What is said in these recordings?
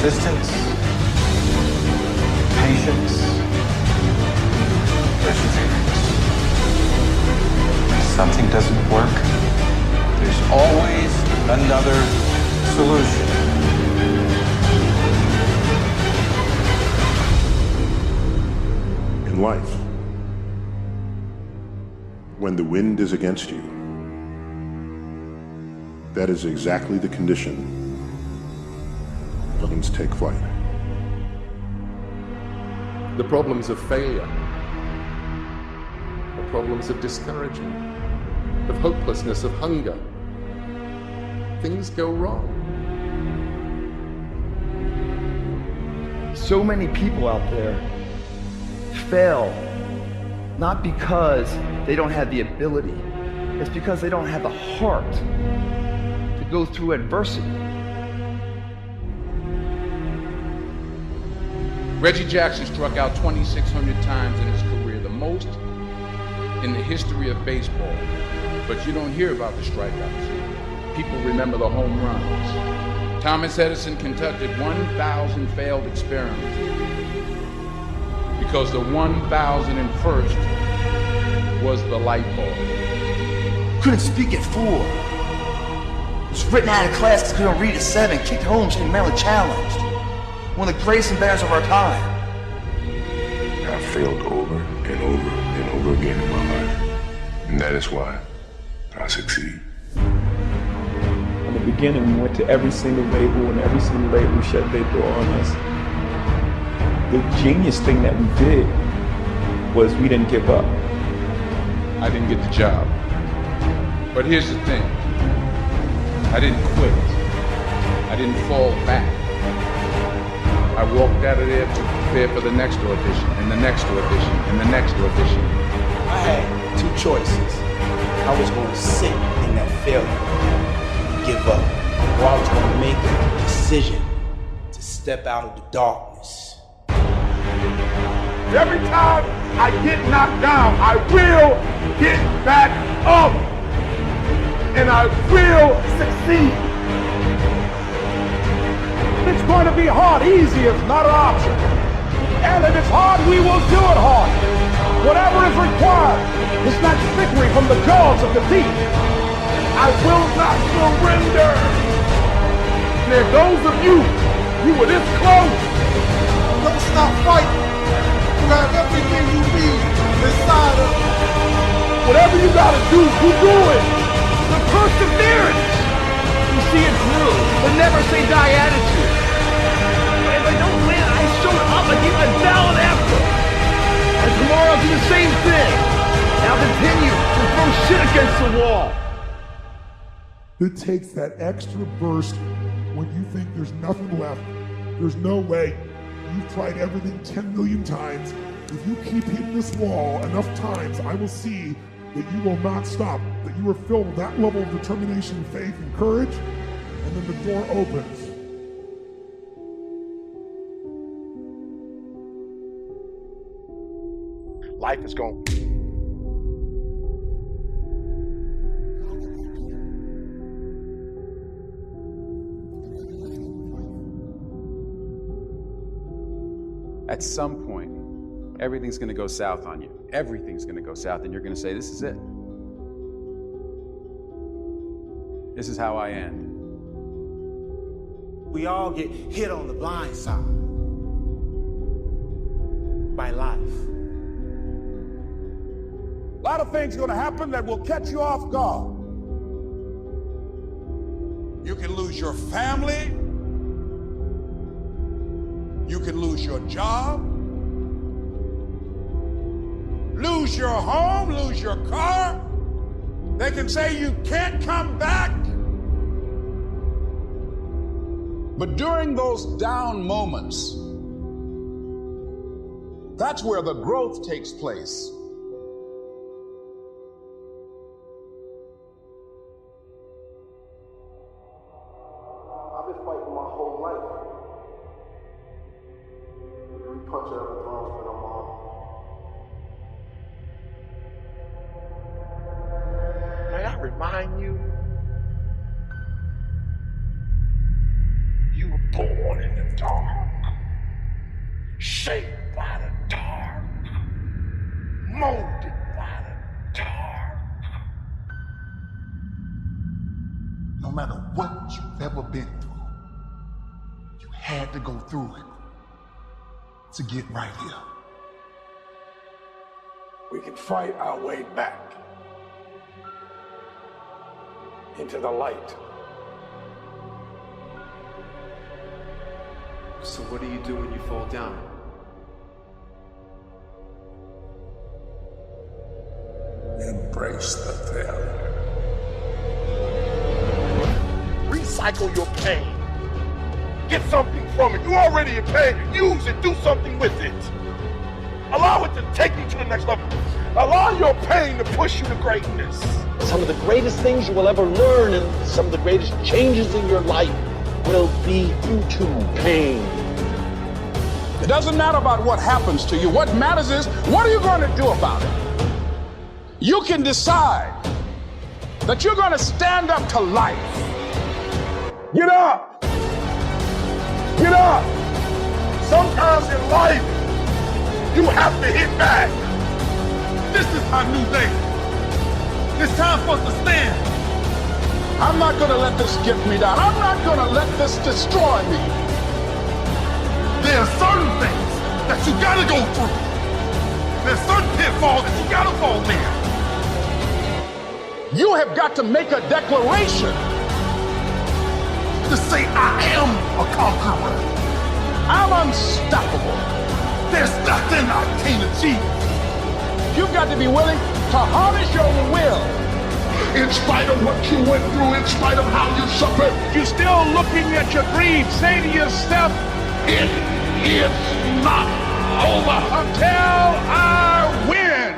persistence, patience, perseverance. If something doesn't work, there's always another solution. In life, when the wind is against you, that is exactly the condition planes take flight. The problems of failure, the problems of discouragement, of hopelessness, of hunger. Things go wrong. So many people out there fail, not because they don't have the ability, it's because they don't have the heart to go through adversity. Reggie Jackson struck out 2,600 times in his career, the most in the history of baseball. But you don't hear about the strikeouts. People remember the home runs. Thomas Edison conducted 1,000 failed experiments because the 1,001st was the light bulb. Couldn't speak at 4. Was written out of class because couldn't read at 7. Kicked home, saying mentally challenged. One of the greatest embarrassers of our time. I've failed over and over and over again in my life. And that is why I succeed. In the beginning, we went to every single label, and every single label shut their door on us. The genius thing that we did was we didn't give up. I didn't get the job. But here's the thing. I didn't quit. I didn't fall back. I walked out of there to prepare for the next audition, and the next audition, and the next audition. I had 2 choices. I was going to sit in that failure, give up, or I was going to make a decision to step out of the darkness. Every time I get knocked down, I will get back up, and I will succeed. It's going to be hard. Easy is not an option. And if it's hard, we will do it hard. Whatever is required is not victory from the jaws of defeat. I will not surrender. There are those of you were this close. Don't stop fighting. You have everything you need inside of you. Whatever you gotta do, you do it. The perseverance. You see it through. The never say die attitude. If I don't win, I showed up. I gave my ballot after. And tomorrow I'll do the same thing. Now continue to throw shit against the wall. It takes that extra burst when you think there's nothing left. There's no way. You've tried everything 10 million times. If you keep hitting this wall enough times, I will see that you will not stop, that you are filled with that level of determination, faith, and courage, and then the door opens. Life is going. At some point, everything's going to go south on you. Everything's going to go south, and you're going to say, this is it. This is how I end. We all get hit on the blind side by life. A lot of things are going to happen that will catch you off guard. You can lose your family. You can lose your job. Lose your home, lose your car. They can say you can't come back. But during those down moments, that's where the growth takes place. I've been fighting my whole life. Every punch I ever thrown has been a mark. May I remind you, you Born in the dark, shaped by the dark, molded by the dark. No matter what you've ever been through, you had to go through it to get right here. We can fight our way back into the light. So what do you do when you fall down? Embrace the failure. Recycle your pain. Get something from it. You already in pain. Use it. Do something with it. Allow it to take you to the next level. Allow your pain to push you to greatness. Some of the greatest things you will ever learn and some of the greatest changes in your life will be due to pain. It doesn't matter about what happens to you. What matters is, what are you going to do about it? You can decide that you're going to stand up to life. Get up! Get up! Sometimes in life, you have to hit back. This is our new day. It's time for us to stand. I'm not going to let this get me down. I'm not going to let this destroy me. There are certain things that you gotta go through. There's certain pitfalls that you gotta fall in. You have got to make a declaration to say, I am a conqueror. I'm unstoppable. There's nothing I can't achieve. You've got to be willing to harness your will. In spite of what you went through, in spite of how you suffered, you're still looking at your dream. Say to yourself, it is not over until I win.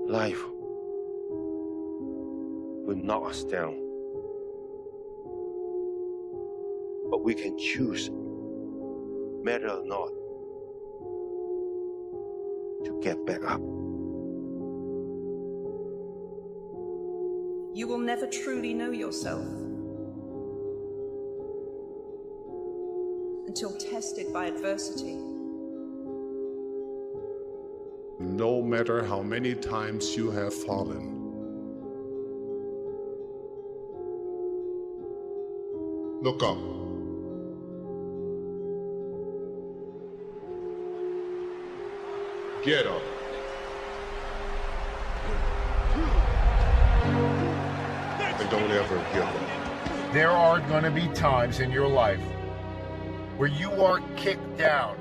Life will knock us down, but we can choose, matter or not, to get back up. You will never truly know yourself until tested by adversity. No matter how many times you have fallen, look up. Get up. And don't ever give up. There are going to be times in your life where you are kicked down,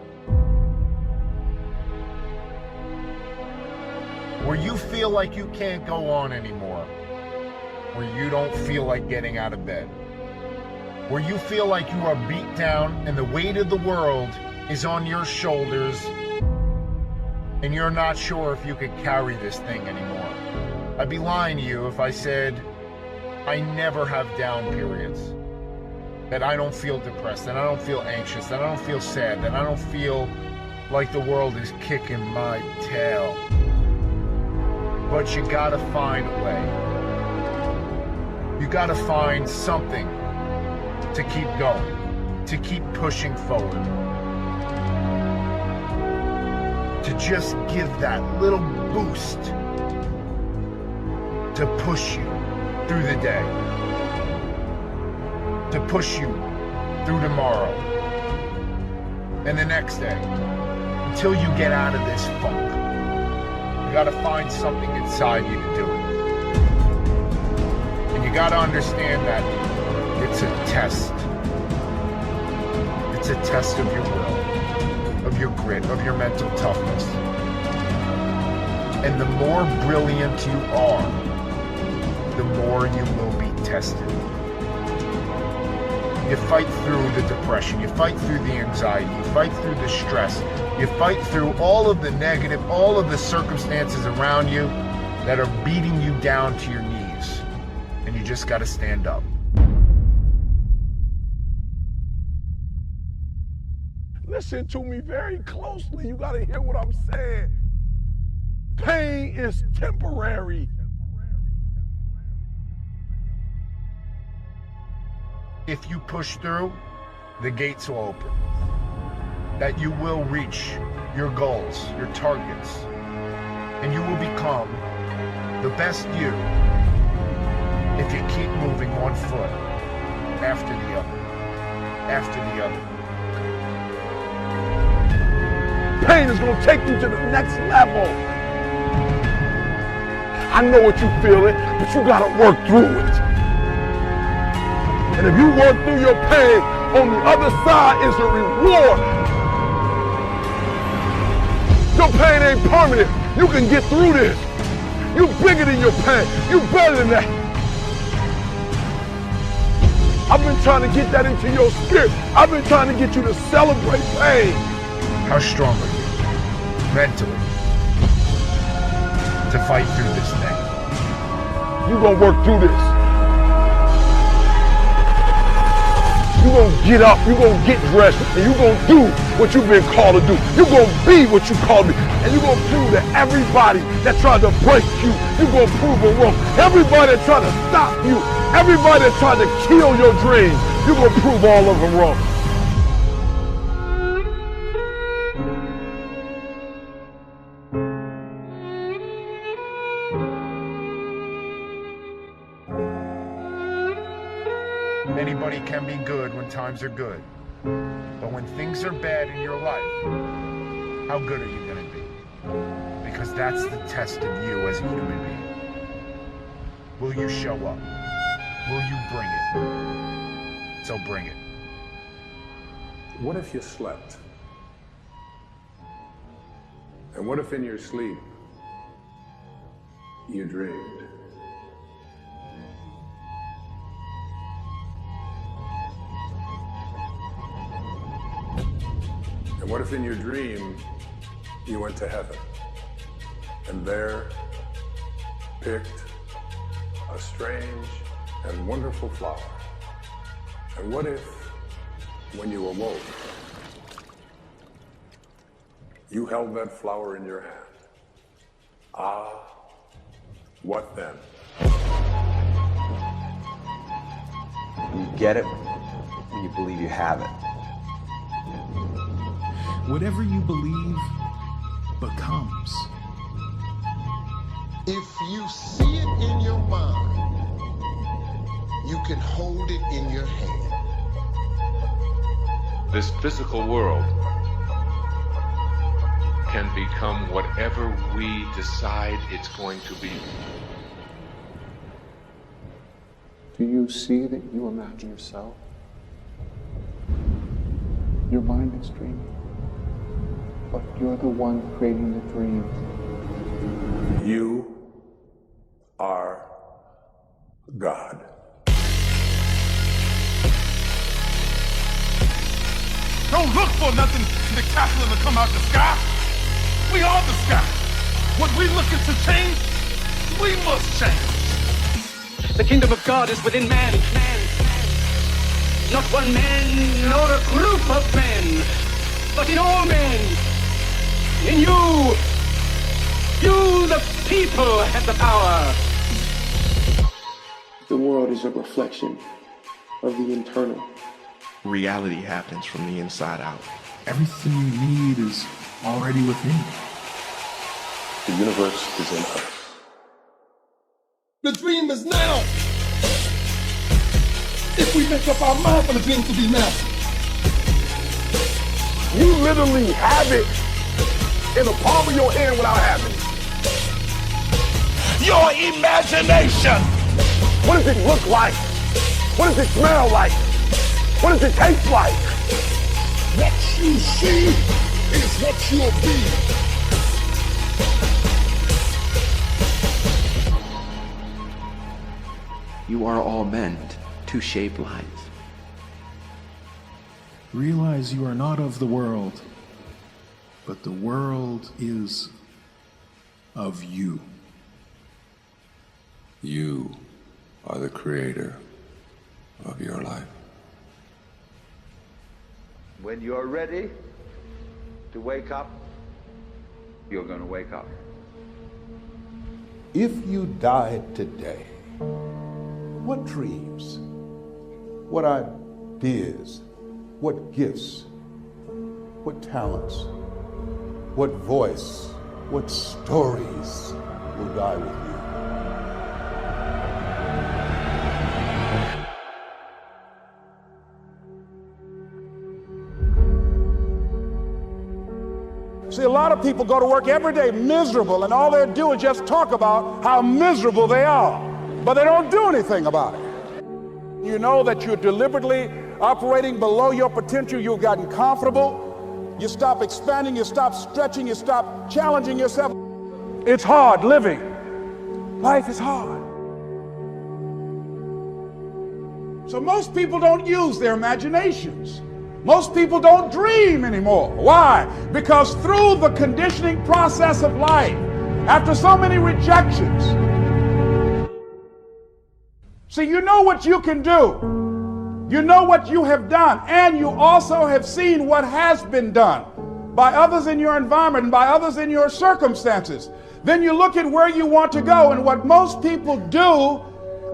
where you feel like you can't go on anymore, where you don't feel like getting out of bed, where you feel like you are beat down and the weight of the world is on your shoulders and you're not sure if you could carry this thing anymore. I'd be lying to you if I said I never have down periods, that I don't feel depressed, that I don't feel anxious, that I don't feel sad, that I don't feel like the world is kicking my tail. But you gotta find a way. You gotta find something to keep going, to keep pushing forward, to just give that little boost to push you through the day, to push you through tomorrow and the next day until you get out of this funk. You gotta find something inside you to do it. And you gotta understand that it's a test. It's a test of your will, of your grit, of your mental toughness. And the more brilliant you are, the more you will be tested. You fight through the depression, you fight through the anxiety, you fight through the stress, you fight through all of the negative, all of the circumstances around you that are beating you down to your knees. And you just gotta stand up. Listen to me very closely. You gotta hear what I'm saying. Pain is temporary. If you push through, the gates will open. That you will reach your goals, your targets, and you will become the best you if you keep moving one foot after the other, after the other. Pain is gonna take you to the next level. I know what you're feeling, but you gotta work through it. And if you work through your pain, on the other side is a reward. Your pain ain't permanent. You can get through this. You bigger than your pain. You better than that. I've been trying to get that into your spirit. I've been trying to get you to celebrate pain. How strong are you, mentally, to fight through this thing? You gonna work through this. You gonna get up, you gonna get dressed, and you gonna do what you've been called to do. You gonna be what you called to be. And you gonna prove to everybody that tried to break you, you gonna prove them wrong. Everybody that tried to stop you, everybody that tried to kill your dreams, you gonna prove all of them wrong. Anybody can be good when times are good. But when things are bad in your life, how good are you going to be? Because that's the test of you as a human being. Will you show up? Will you bring it? So bring it. What if you slept? And what if in your sleep you dreamed? And what if in your dream you went to heaven and there picked a strange and wonderful flower? And what if when you awoke you held that flower in your hand? Ah, what then? You get it when you believe you have it. Whatever you believe becomes. If you see it in your mind, you can hold it in your hand. This physical world can become whatever we decide it's going to be. Do you see that you imagine yourself? Your mind is dreaming. But you're the one creating the dream. You are God. Don't look for nothing spectacular to come out the sky. We are the sky. What we looking to change, we must change. The kingdom of God is within man. Not one man, nor a group of men, but in all men. In you, the people, have the power. The world is a reflection of the internal. Reality happens from the inside out. Everything you need is already within you. The universe is in us. The dream is now. If we make up our mind for the dream to be now. You literally have it in the palm of your hand without having it. Your imagination. What does it look like? What does it smell like? What does it taste like? What you see is what you'll be. You are all meant to shape life. Realize you are not of the world, but the world is of you. You are the creator of your life. When you're ready, to wake up, you're going to wake up. If you died today, what dreams, what ideas, what gifts, what talents, what voice, what stories will die with you? See, a lot of people go to work every day miserable, and all they do is just talk about how miserable they are, but they don't do anything about it. You know that you're deliberately operating below your potential. You've gotten comfortable. You stop expanding, you stop stretching, you stop challenging yourself. It's hard living. Life is hard. So most people don't use their imaginations. Most people don't dream anymore. Why? Because through the conditioning process of life, after so many rejections, see, you know what you can do. You know what you have done, and you also have seen what has been done by others in your environment and by others in your circumstances. Then you look at where you want to go, and what most people do,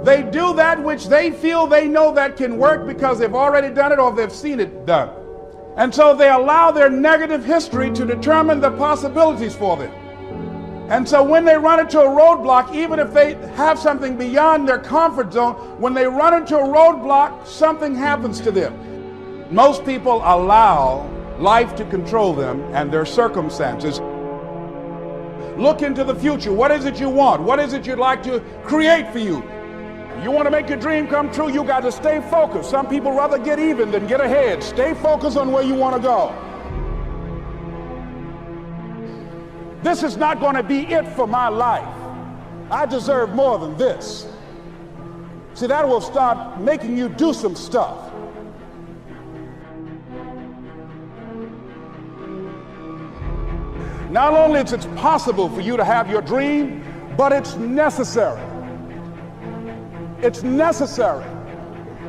they do that which they feel they know that can work because they've already done it or they've seen it done. And so they allow their negative history to determine the possibilities for them. And so when they run into a roadblock, even if they have something beyond their comfort zone, when they run into a roadblock, something happens to them. Most people allow life to control them and their circumstances. Look into the future. What is it you want? What is it you'd like to create for you? You want to make your dream come true, you got to stay focused. Some people rather get even than get ahead. Stay focused on where you want to go. This is not going to be it for my life. I deserve more than this. See, that will start making you do some stuff. Not only is it possible for you to have your dream, but it's necessary. It's necessary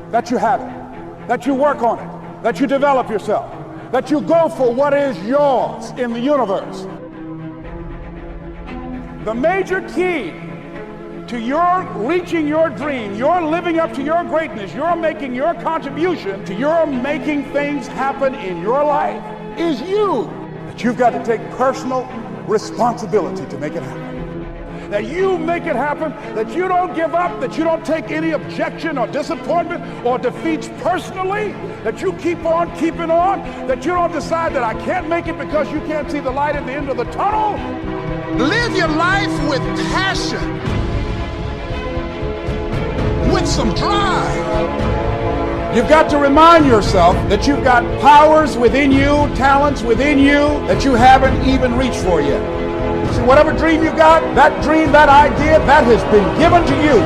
that you have it, that you work on it, that you develop yourself, that you go for what is yours in the universe. The major key to your reaching your dream, your living up to your greatness, your making your contribution to your making things happen in your life is you. That you've got to take personal responsibility to make it happen. That you make it happen, that you don't give up, that you don't take any objection or disappointment or defeats personally, that you keep on keeping on, that you don't decide that I can't make it because you can't see the light at the end of the tunnel. Live your life with passion, with some drive. You've got to remind yourself that you've got powers within you, talents within you that you haven't even reached for yet. See, whatever dream you got, that dream, that idea, that has been given to you.